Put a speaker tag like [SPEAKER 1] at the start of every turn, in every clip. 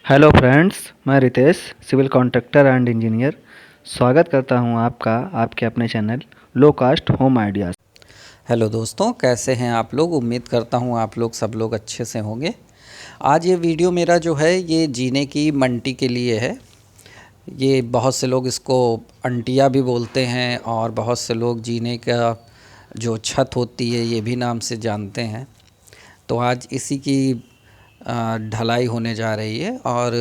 [SPEAKER 1] Hello friends, मैं Ritesh civil contractor and engineer स्वागत करता हूं आपका आपके अपने channel low cost home ideas.
[SPEAKER 2] Hello दोस्तों, कैसे हैं आप लोग। उम्मीद करता हूं आप लोग सब लोग अच्छे से होंगे। आज ये वीडियो मेरा जो है ये जीने की मंटी के लिए है। ये बहुत से लोग इसको अंटिया भी बोलते हैं और बहुत से लोग जीने का जो छत होती है ये भी नाम से जानते हैं। तो आज इसी की ढलाई होने जा रही है। और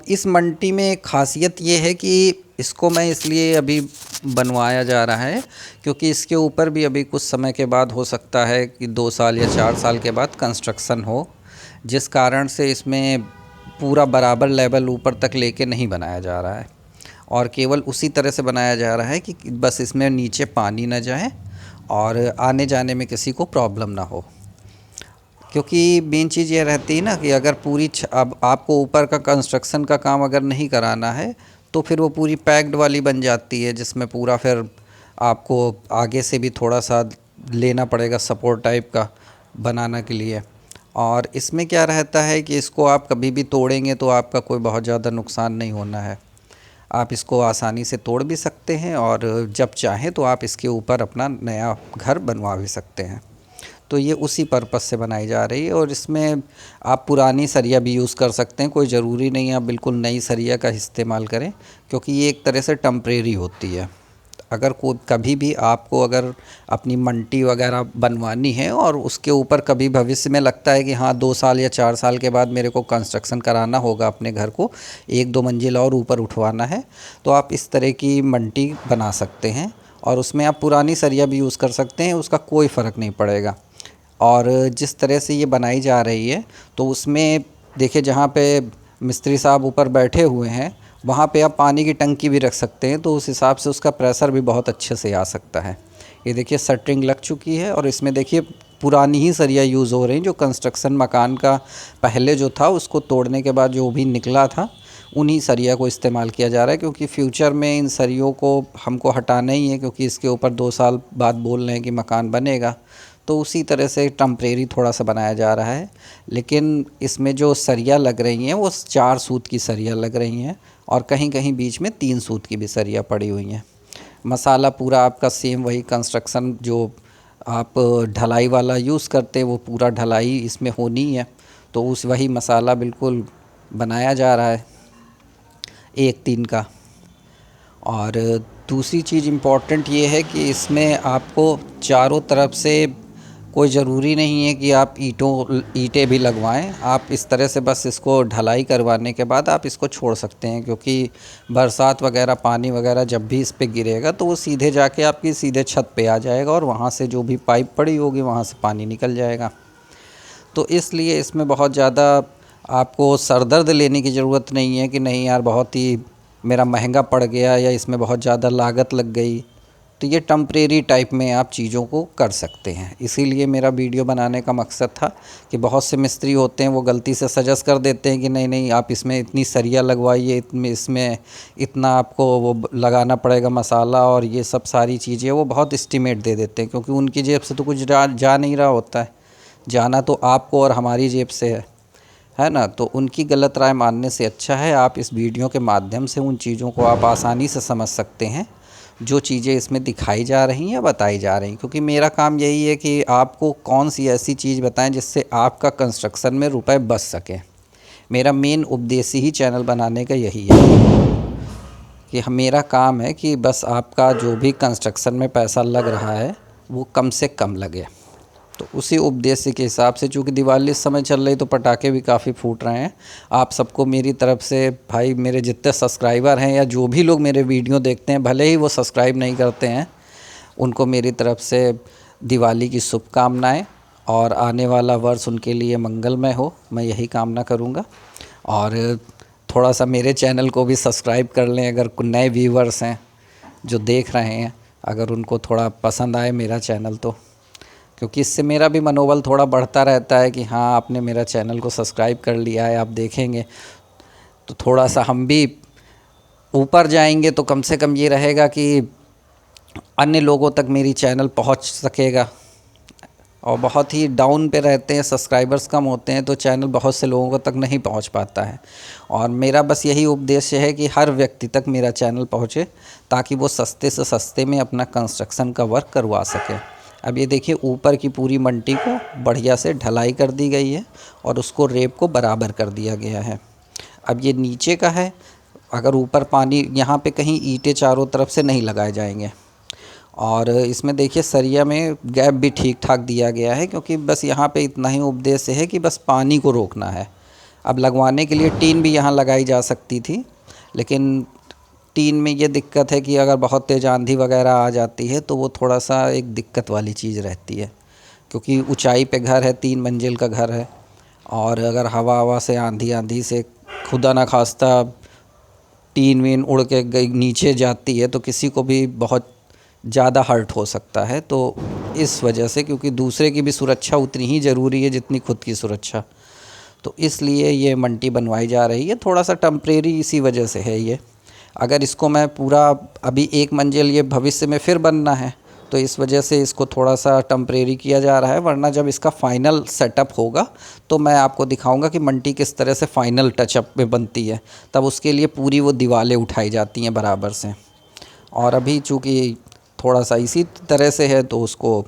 [SPEAKER 2] इस मंटी में ख़ासियत ये है कि इसको मैं इसलिए अभी बनवाया जा रहा है क्योंकि इसके ऊपर भी अभी कुछ समय के बाद हो सकता है कि 2 साल या 4 साल के बाद कंस्ट्रक्शन हो, जिस कारण से इसमें पूरा बराबर लेवल ऊपर तक लेके नहीं बनाया जा रहा है और केवल उसी तरह से बनाया जा रहा है कि बस इसमें नीचे पानी ना जाए और आने जाने में किसी को प्रॉब्लम ना हो। क्योंकि मेन चीज़ ये रहती है ना कि अगर अब आपको ऊपर का कंस्ट्रक्शन का काम अगर नहीं कराना है तो फिर वो पूरी पैक्ड वाली बन जाती है, जिसमें पूरा फिर आपको आगे से भी थोड़ा सा लेना पड़ेगा सपोर्ट टाइप का बनाने के लिए। और इसमें क्या रहता है कि इसको आप कभी भी तोड़ेंगे तो आपका कोई बहुत ज़्यादा नुकसान नहीं होना है। आप इसको आसानी से तोड़ भी सकते हैं और जब चाहें तो आप इसके ऊपर अपना नया घर बनवा भी सकते हैं। तो ये उसी पर्पस से बनाई जा रही है और इसमें आप पुरानी सरिया भी यूज़ कर सकते हैं। कोई ज़रूरी नहीं है आप बिल्कुल नई सरिया का इस्तेमाल करें, क्योंकि ये एक तरह से टेम्परेरी होती है। अगर कोई कभी भी आपको अगर अपनी मंटी वगैरह बनवानी है और उसके ऊपर कभी भविष्य में लगता है कि हाँ 2 साल या 4 साल के बाद मेरे को कंस्ट्रक्शन कराना होगा, अपने घर को 1-2 मंजिल और ऊपर उठवाना है, तो आप इस तरह की मंटी बना सकते हैं और उसमें आप पुरानी सरिया भी यूज़ कर सकते हैं, उसका कोई फ़र्क नहीं पड़ेगा। और जिस तरह से ये बनाई जा रही है तो उसमें देखिए, जहाँ पे मिस्त्री साहब ऊपर बैठे हुए हैं वहाँ पे आप पानी की टंकी भी रख सकते हैं, तो उस हिसाब से उसका प्रेशर भी बहुत अच्छे से आ सकता है। ये देखिए शटरिंग लग चुकी है और इसमें देखिए पुरानी ही सरिया यूज़ हो रही, जो कंस्ट्रक्शन मकान का पहले जो था उसको तोड़ने के बाद जो भी निकला था उन्हीं सरिया को इस्तेमाल किया जा रहा है। क्योंकि फ्यूचर में इन सरियों को हमको हटाना ही है, क्योंकि इसके ऊपर 2 साल बाद बोल रहे हैं कि मकान बनेगा, तो उसी तरह से टेम्परेरी थोड़ा सा बनाया जा रहा है। लेकिन इसमें जो सरिया लग रही हैं वो 4 सूत की सरिया लग रही हैं और कहीं कहीं बीच में 3 सूत की भी सरिया पड़ी हुई हैं। मसाला पूरा आपका सेम वही कंस्ट्रक्शन जो आप ढलाई वाला यूज़ करते हैं वो पूरा ढलाई इसमें होनी है, तो उस वही मसाला बिल्कुल बनाया जा रहा है 1-3 का। और दूसरी चीज़ इम्पॉर्टेंट ये है कि इसमें आपको चारों तरफ से कोई ज़रूरी नहीं है कि आप ईंटें भी लगवाएं। आप इस तरह से बस इसको ढलाई करवाने के बाद आप इसको छोड़ सकते हैं, क्योंकि बरसात वगैरह पानी वगैरह जब भी इस पे गिरेगा तो वो सीधे जाके आपकी सीधे छत पे आ जाएगा और वहाँ से जो भी पाइप पड़ी होगी वहाँ से पानी निकल जाएगा। तो इसलिए इसमें बहुत ज़्यादा आपको सरदर्द लेने की ज़रूरत नहीं है कि नहीं यार बहुत ही मेरा महंगा पड़ गया या इसमें बहुत ज़्यादा लागत लग गई। तो ये टेम्परेरी टाइप में आप चीज़ों को कर सकते हैं। इसीलिए मेरा वीडियो बनाने का मकसद था कि बहुत से मिस्त्री होते हैं वो गलती से सजेस्ट कर देते हैं कि नहीं नहीं आप इसमें इतनी सरिया लगवाइए, इसमें इतना आपको वो लगाना पड़ेगा मसाला और ये सब सारी चीज़ें वो बहुत एस्टीमेट दे देते हैं, क्योंकि उनकी जेब से तो कुछ जा नहीं रहा होता है, जाना तो आपको और हमारी जेब से है ना। तो उनकी गलत राय मानने से अच्छा है आप इस वीडियो के माध्यम से उन चीज़ों को आप आसानी से समझ सकते हैं जो चीज़ें इसमें दिखाई जा रही हैं या बताई जा रही हैं। क्योंकि मेरा काम यही है कि आपको कौन सी ऐसी चीज़ बताएं जिससे आपका कंस्ट्रक्शन में रुपए बच सकें। मेरा मेन उद्देश्य ही चैनल बनाने का यही है कि मेरा काम है कि बस आपका जो भी कंस्ट्रक्शन में पैसा लग रहा है वो कम से कम लगे। तो उसी उद्देश्य के हिसाब से, चूँकि दिवाली इस समय चल रही तो पटाखे भी काफ़ी फूट रहे हैं, आप सबको मेरी तरफ से, भाई मेरे जितने सब्सक्राइबर हैं या जो भी लोग मेरे वीडियो देखते हैं भले ही वो सब्सक्राइब नहीं करते हैं, उनको मेरी तरफ से दिवाली की शुभकामनाएं और आने वाला वर्ष उनके लिए मंगलमय हो, मैं यही कामना करूँगा। और थोड़ा सा मेरे चैनल को भी सब्सक्राइब कर लें अगर नए व्यूवर्स हैं जो देख रहे हैं, अगर उनको थोड़ा पसंद आए मेरा चैनल तो, क्योंकि इससे मेरा भी मनोबल थोड़ा बढ़ता रहता है कि हाँ आपने मेरा चैनल को सब्सक्राइब कर लिया है, आप देखेंगे तो थोड़ा सा हम भी ऊपर जाएंगे, तो कम से कम ये रहेगा कि अन्य लोगों तक मेरी चैनल पहुंच सकेगा और बहुत ही डाउन पे रहते हैं, सब्सक्राइबर्स कम होते हैं, तो चैनल बहुत से लोगों तक नहीं पहुंच पाता है। और मेरा बस यही उद्देश्य है कि हर व्यक्ति तक मेरा चैनल पहुंचे, ताकि वो सस्ते से सस्ते में अपना कंस्ट्रक्शन का वर्क करवा सके। अब ये देखिए, ऊपर की पूरी मट्टी को बढ़िया से ढलाई कर दी गई है और उसको रेप को बराबर कर दिया गया है। अब ये नीचे का है, अगर ऊपर पानी, यहाँ पे कहीं ईंटें चारों तरफ से नहीं लगाए जाएंगे। और इसमें देखिए सरिया में गैप भी ठीक ठाक दिया गया है, क्योंकि बस यहाँ पे इतना ही उद्देश्य है कि बस पानी को रोकना है। अब लगवाने के लिए टीन भी यहाँ लगाई जा सकती थी, लेकिन टीन में ये दिक्कत है कि अगर बहुत तेज़ आंधी वगैरह आ जाती है तो वो थोड़ा सा एक दिक्कत वाली चीज़ रहती है, क्योंकि ऊंचाई पे घर है, 3 मंजिल का घर है। और अगर हवा से आंधी से खुदा ना खास्ता टीन वीन उड़ के गई नीचे जाती है तो किसी को भी बहुत ज़्यादा हर्ट हो सकता है। तो इस वजह से, क्योंकि दूसरे की भी सुरक्षा उतनी ही ज़रूरी है जितनी खुद की सुरक्षा, तो इसलिए ये मल्टी बनवाई जा रही है। थोड़ा सा टेम्परेरी इसी वजह से है ये। अगर इसको मैं पूरा, अभी 1 मंजिल ये भविष्य में फिर बनना है, तो इस वजह से इसको थोड़ा सा टेम्परेरी किया जा रहा है। वरना जब इसका फ़ाइनल सेटअप होगा तो मैं आपको दिखाऊंगा कि मल्टी किस तरह से फ़ाइनल टचअप में बनती है। तब उसके लिए पूरी वो दीवारें उठाई जाती हैं बराबर से। और अभी चूँकि थोड़ा सा इसी तरह से है तो उसको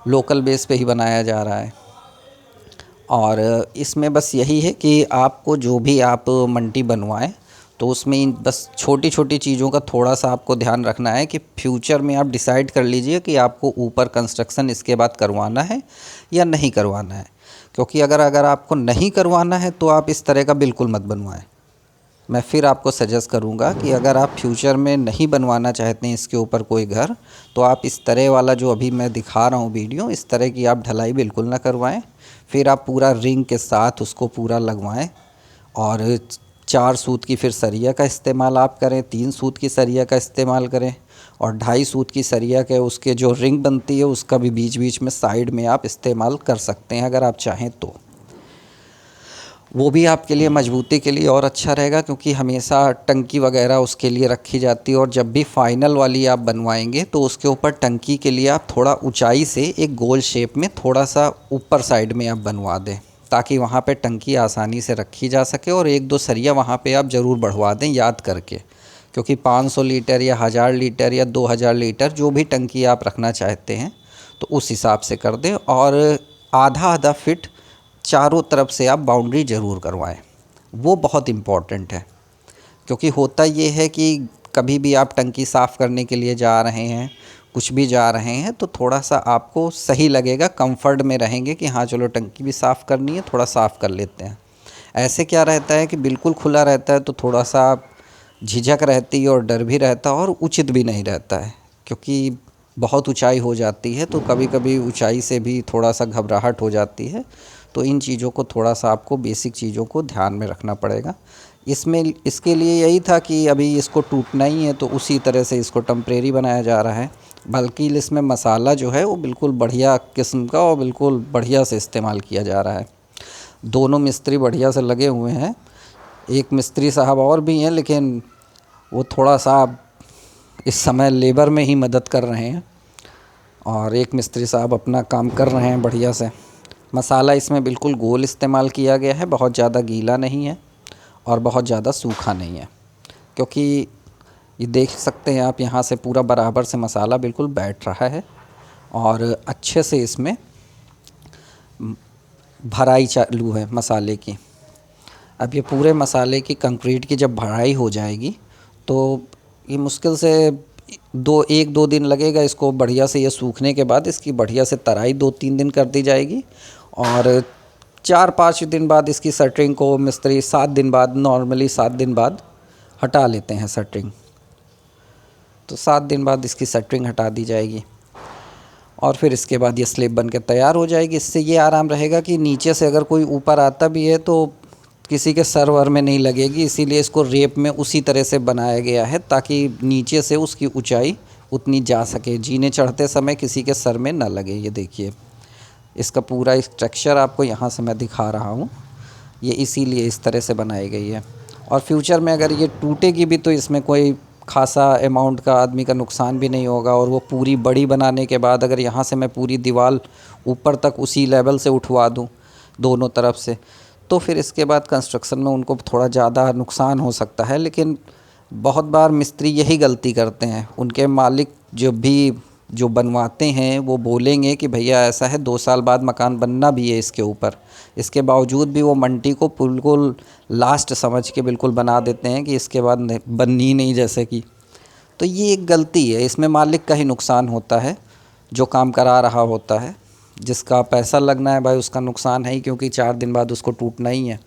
[SPEAKER 2] लोकल बेस पे ही बनाया जा रहा है। और इसमें बस यही है कि आपको जो भी आप मल्टी बनवाएं तो उसमें बस छोटी छोटी चीज़ों का थोड़ा सा आपको ध्यान रखना है कि फ्यूचर में आप डिसाइड कर लीजिए कि आपको ऊपर कंस्ट्रक्शन इसके बाद करवाना है या नहीं करवाना है। क्योंकि अगर आपको नहीं करवाना है तो आप इस तरह का बिल्कुल मत बनवाएं। मैं फिर आपको सजेस्ट करूंगा कि अगर आप फ्यूचर में नहीं बनवाना चाहते हैं इसके ऊपर कोई घर, तो आप इस तरह वाला जो अभी मैं दिखा रहा हूं वीडियो, इस तरह की आप ढलाई बिल्कुल ना करवाएं। फिर आप पूरा रिंग के साथ उसको पूरा लगवाएं और 4 सूत की फिर सरिया का इस्तेमाल आप करें, 3 सूत की सरिया का इस्तेमाल करें, और 2.5 सूत की सरिया के उसके जो रिंग बनती है उसका भी बीच बीच में साइड में आप इस्तेमाल कर सकते हैं अगर आप चाहें तो। वो भी आपके लिए मजबूती के लिए और अच्छा रहेगा, क्योंकि हमेशा टंकी वगैरह उसके लिए रखी जाती है। और जब भी फाइनल वाली आप बनवाएंगे तो उसके ऊपर टंकी के लिए आप थोड़ा ऊंचाई से एक गोल शेप में थोड़ा सा ऊपर साइड में आप बनवा दें, ताकि वहाँ पे टंकी आसानी से रखी जा सके। और 1-2 सरिया वहाँ पे आप ज़रूर बढ़वा दें याद करके, क्योंकि 500 लीटर या 1000 लीटर या 2000 लीटर जो भी टंकी आप रखना चाहते हैं तो उस हिसाब से कर दें। और आधा फीट चारों तरफ से आप बाउंड्री ज़रूर करवाएं, वो बहुत इम्पॉर्टेंट है। क्योंकि होता ये है कि कभी भी आप टंकी साफ़ करने के लिए जा रहे हैं, कुछ भी जा रहे हैं, तो थोड़ा सा आपको सही लगेगा, कंफर्ट में रहेंगे कि हाँ चलो टंकी भी साफ़ करनी है, थोड़ा साफ़ कर लेते हैं। ऐसे क्या रहता है कि बिल्कुल खुला रहता है तो थोड़ा सा झिझक रहती है और डर भी रहता है और उचित भी नहीं रहता है, क्योंकि बहुत ऊंचाई हो जाती है तो कभी कभी ऊंचाई से भी थोड़ा सा घबराहट हो जाती है। तो इन चीज़ों को थोड़ा सा आपको बेसिक चीज़ों को ध्यान में रखना पड़ेगा। इसमें इसके लिए यही था कि अभी इसको टूटना ही है तो उसी तरह से इसको टेम्परेरी बनाया जा रहा है। बल्कि इसमें मसाला जो है वो बिल्कुल बढ़िया किस्म का और बिल्कुल बढ़िया से इस्तेमाल किया जा रहा है। दोनों मिस्त्री बढ़िया से लगे हुए हैं। एक मिस्त्री साहब और भी हैं, लेकिन वो थोड़ा सा इस समय लेबर में ही मदद कर रहे हैं, और एक मिस्त्री साहब अपना काम कर रहे हैं बढ़िया से। मसाला इसमें बिल्कुल गोल इस्तेमाल किया गया है, बहुत ज़्यादा गीला नहीं है और बहुत ज़्यादा सूखा नहीं है, क्योंकि ये देख सकते हैं आप यहाँ से पूरा बराबर से मसाला बिल्कुल बैठ रहा है और अच्छे से इसमें भराई चालू है मसाले की। अब ये पूरे मसाले की कंक्रीट की जब भराई हो जाएगी तो ये मुश्किल से 1-2 दिन लगेगा इसको बढ़िया से ये सूखने के बाद इसकी बढ़िया से तराई 2-3 दिन कर दी जाएगी। और 4-5 दिन बाद इसकी शटरिंग को मिस्त्री 7 दिन बाद, नॉर्मली 7 दिन बाद हटा लेते हैं शटरिंग, तो 7 दिन बाद इसकी शटरिंग हटा दी जाएगी और फिर इसके बाद ये स्लेब बन के तैयार हो जाएगी। इससे ये आराम रहेगा कि नीचे से अगर कोई ऊपर आता भी है तो किसी के सर वर में नहीं लगेगी, इसीलिए इसको रेप में उसी तरह से बनाया गया है ताकि नीचे से उसकी ऊंचाई उतनी जा सके, जीने चढ़ते समय किसी के सर में ना लगे। ये देखिए इसका पूरा स्ट्रक्चर आपको यहाँ से मैं दिखा रहा हूँ, ये इसीलिए इस तरह से बनाई गई है। और फ्यूचर में अगर ये टूटेगी भी तो इसमें कोई खासा अमाउंट का आदमी का नुकसान भी नहीं होगा। और वो पूरी बड़ी बनाने के बाद अगर यहाँ से मैं पूरी दीवार ऊपर तक उसी लेवल से उठवा दूँ दोनों तरफ से, तो फिर इसके बाद कंस्ट्रक्शन में उनको थोड़ा ज़्यादा नुकसान हो सकता है। लेकिन बहुत बार मिस्त्री यही गलती करते हैं, उनके मालिक जो बनवाते हैं वो बोलेंगे कि भैया ऐसा है 2 साल बाद मकान बनना भी है इसके ऊपर, इसके बावजूद भी वो मल्टी को बिल्कुल लास्ट समझ के बिल्कुल बना देते हैं कि इसके बाद बननी नहीं जैसे कि। तो ये एक गलती है, इसमें मालिक का ही नुकसान होता है जो काम करा रहा होता है। जिसका पैसा लगना है भाई उसका नुकसान है ही, क्योंकि 4 दिन बाद उसको टूटना ही है।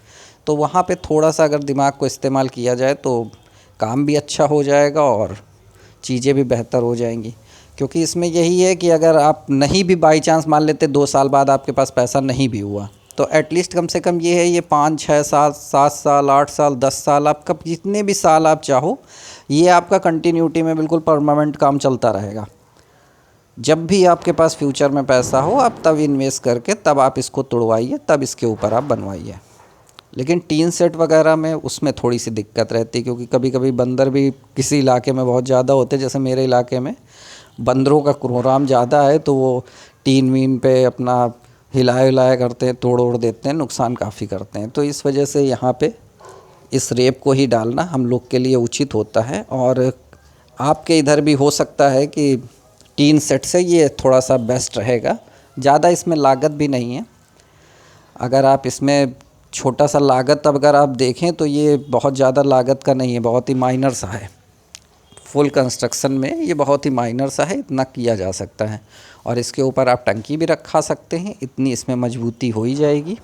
[SPEAKER 2] तो वहाँ पे थोड़ा सा अगर दिमाग को इस्तेमाल किया जाए तो काम भी अच्छा हो जाएगा और चीज़ें भी बेहतर हो जाएंगी। क्योंकि इसमें यही है कि अगर आप नहीं भी बाई चांस मान लेते 2 साल बाद आपके पास पैसा नहीं भी हुआ, तो एटलीस्ट कम से कम ये है, ये 5, 6 साल, 7 साल, 8 साल, 10 साल, आपका जितने भी साल आप चाहो, ये आपका कंटिन्यूटी में बिल्कुल परमानेंट काम चलता रहेगा। जब भी आपके पास फ्यूचर में पैसा हो आप तब इन्वेस्ट करके तब आप इसको तोड़वाइए, तब इसके ऊपर आप बनवाइए। लेकिन टीन सेट वगैरह में उसमें थोड़ी सी दिक्कत रहती है, क्योंकि कभी कभी बंदर भी किसी इलाके में बहुत ज़्यादा होते हैं। जैसे मेरे इलाके में बंदरों का कोहराम ज़्यादा है, तो वो टीन वीन पे अपना हिलाया करते हैं, तोड़ ओड़ देते हैं, नुकसान काफ़ी करते हैं। तो इस वजह से यहाँ पे इस रेप को ही डालना हम लोग के लिए उचित होता है। और आपके इधर भी हो सकता है कि टीन सेट से ये थोड़ा सा बेस्ट रहेगा, ज़्यादा इसमें लागत भी नहीं है। अगर आप इसमें छोटा सा लागत अगर आप देखें तो ये बहुत ज़्यादा लागत का नहीं है, बहुत ही माइनर सा है। फुल कंस्ट्रक्शन में ये बहुत ही माइनर सा है, इतना किया जा सकता है। और इसके ऊपर आप टंकी भी रखा सकते हैं, इतनी इसमें मजबूती हो ही जाएगी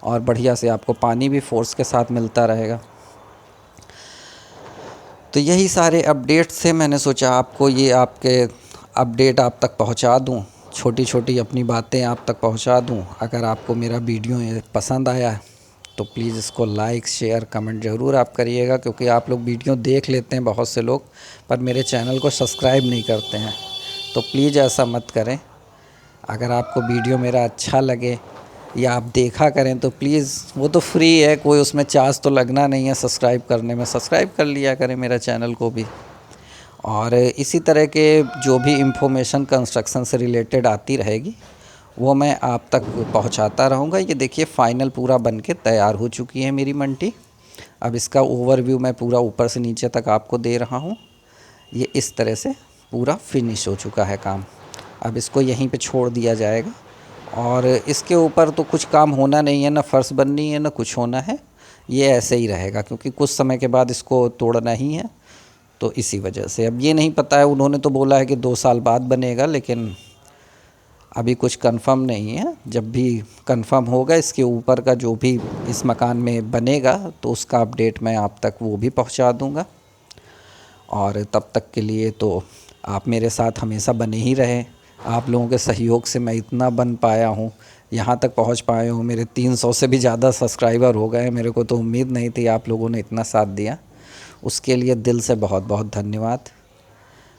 [SPEAKER 2] और बढ़िया से आपको पानी भी फोर्स के साथ मिलता रहेगा। तो यही सारे अपडेट से मैंने सोचा आपको ये आपके अपडेट आप तक पहुंचा दूं, छोटी छोटी अपनी बातें आप तक पहुंचा दूं। अगर आपको मेरा वीडियो ये पसंद आया तो प्लीज़ इसको लाइक, शेयर, कमेंट ज़रूर आप करिएगा, क्योंकि आप लोग वीडियो देख लेते हैं बहुत से लोग, पर मेरे चैनल को सब्सक्राइब नहीं करते हैं। तो प्लीज़ ऐसा मत करें। अगर आपको वीडियो मेरा अच्छा लगे या आप देखा करें तो प्लीज़, वो तो फ्री है, कोई उसमें चार्ज तो लगना नहीं है सब्सक्राइब करने में, सब्सक्राइब कर लिया करें मेरा चैनल को भी। और इसी तरह के जो भी इंफॉर्मेशन कंस्ट्रक्शन से रिलेटेड आती रहेगी वो मैं आप तक पहुंचाता रहूँगा। ये देखिए फाइनल पूरा बन के तैयार हो चुकी है मेरी मल्टी। अब इसका ओवरव्यू मैं पूरा ऊपर से नीचे तक आपको दे रहा हूँ। ये इस तरह से पूरा फिनिश हो चुका है काम। अब इसको यहीं पे छोड़ दिया जाएगा और इसके ऊपर तो कुछ काम होना नहीं है, ना फर्श बननी है ना कुछ होना है, ये ऐसे ही रहेगा, क्योंकि कुछ समय के बाद इसको तोड़ना ही है। तो इसी वजह से अब ये नहीं पता है, उन्होंने तो बोला है कि 2 साल बाद बनेगा, लेकिन अभी कुछ कंफर्म नहीं है। जब भी कंफर्म होगा इसके ऊपर का जो भी इस मकान में बनेगा तो उसका अपडेट मैं आप तक वो भी पहुंचा दूंगा। और तब तक के लिए तो आप मेरे साथ हमेशा बने ही रहें। आप लोगों के सहयोग से मैं इतना बन पाया हूँ, यहाँ तक पहुँच पाया हूँ। मेरे 300 से भी ज़्यादा सब्सक्राइबर हो गए। मेरे को तो उम्मीद नहीं थी आप लोगों ने इतना साथ दिया, उसके लिए दिल से बहुत बहुत धन्यवाद।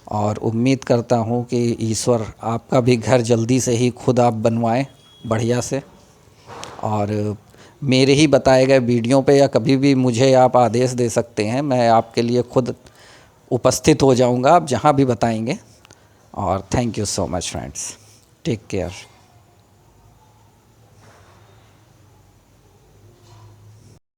[SPEAKER 2] और उम्मीद करता हूँ कि ईश्वर आपका भी घर जल्दी से ही खुद आप बनवाएं बढ़िया से। और मेरे ही बताए गए वीडियो पे या कभी भी मुझे आप आदेश दे सकते हैं, मैं आपके लिए खुद उपस्थित हो जाऊँगा आप जहाँ भी बताएंगे। और thank you so much friends, take care.